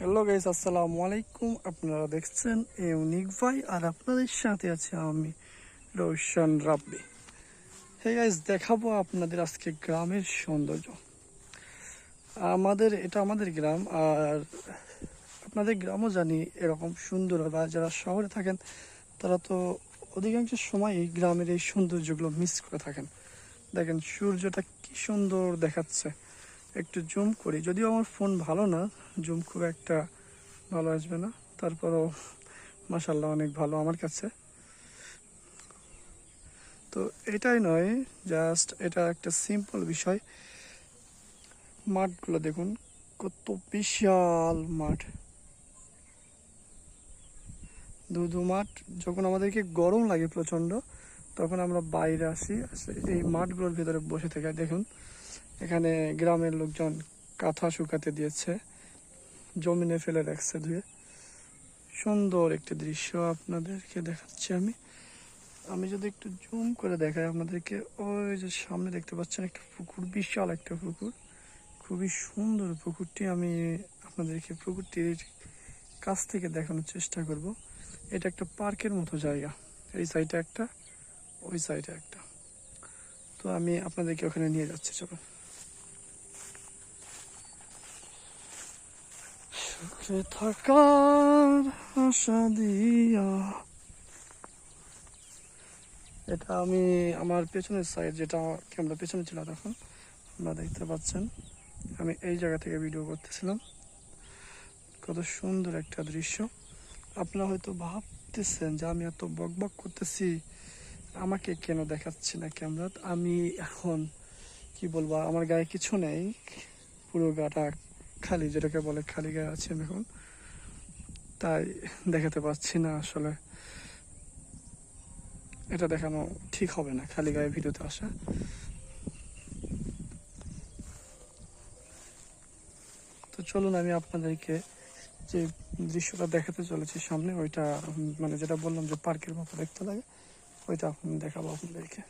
Hello guys, আসসালামু আলাইকুম। আপনারা দেখছেন ইউনিক ভাই, আর আপনাদের সাথে আছে আমি রোশন রাব্বি। হে গাইস, দেখাবো আপনাদের আজকে গ্রামের সৌন্দর্য। এটা আমাদের গ্রাম, আর আপনাদের গ্রামও জানি এরকম সুন্দর, বা যারা শহরে থাকেন তারা তো অধিকাংশ সময়ই গ্রামের এই সৌন্দর্যগুলো মিস করে থাকেন। দেখেন সূর্যটা কি সুন্দর দেখাচ্ছে। একটু জুম করি, যদিও আমার ফোন ভালো না, জুম খুব একটা ভালো আসবে না, তারপরও মাশাল্লাহ অনেক ভালো আমার কাছে। তো এটাই নয়, জাস্ট এটা একটা সিম্পল বিষয়। মাঠগুলো দেখুন, কত বিশাল মাঠ, ধুধু মাঠ। যখন আমাদেরকে গরম লাগে প্রচণ্ড, তখন আমরা বাইরে আসি, এই মাঠগুলোর ভিতরে বসে থেকে দেখুন। এখানে গ্রামের লোকজন কাঁথা শুকাতে দিয়েছে, জমিনে ফেলে রাখছে ধুয়ে। সুন্দর একটি দৃশ্য আপনাদেরকে দেখাচ্ছি আমি। আমি যদি একটু জুম করে দেখাই আপনাদেরকে, ওই যে সামনে দেখতে পাচ্ছেন একটা পুকুর, বিশাল একটা পুকুর, খুবই সুন্দর পুকুরটি। আমি আপনাদেরকে পুকুরটির কাছ থেকে দেখানোর চেষ্টা করব। এটা একটা পার্কের মতো জায়গা, এই সাইডে একটা, ওই সাইডে একটা। তো আমি আপনাদেরকে ওখানে নিয়ে যাচ্ছি, চলো। সুখে থাকার আশা দিয়া, এটা আমি আমার পেছনের সাইড, যেটা ক্যামেরা পেছনে ছিল তখন আপনারা দেখতে পাচ্ছেন, আমি এই জায়গা থেকে ভিডিও করতেছিলাম। কত সুন্দর একটা দৃশ্য। আপনারা হয়তো ভাবতেছেন যে আমি এত বকবক করতেছি, আমাকে কেন দেখাচ্ছি না ক্যামেরা। আমি এখন কি বলবো, আমার গায়ে কিছু নেই, পুরো গাটা খালি, যেটাকে বলে খালি গায়ে আছি আমি এখন, তাই দেখাতে পারছি না। আসলে এটা দেখানো ঠিক হবে না, খালি গায়ে ভিডিওতে আসা। তো চলুন, আমি আপনাদেরকে যে দৃশ্যটা দেখাতে চলেছি সামনে, ওইটা মানে যেটা বললাম যে পার্কের মতো দেখতে লাগে, ওইটা এখন দেখাবো আপনাদেরকে।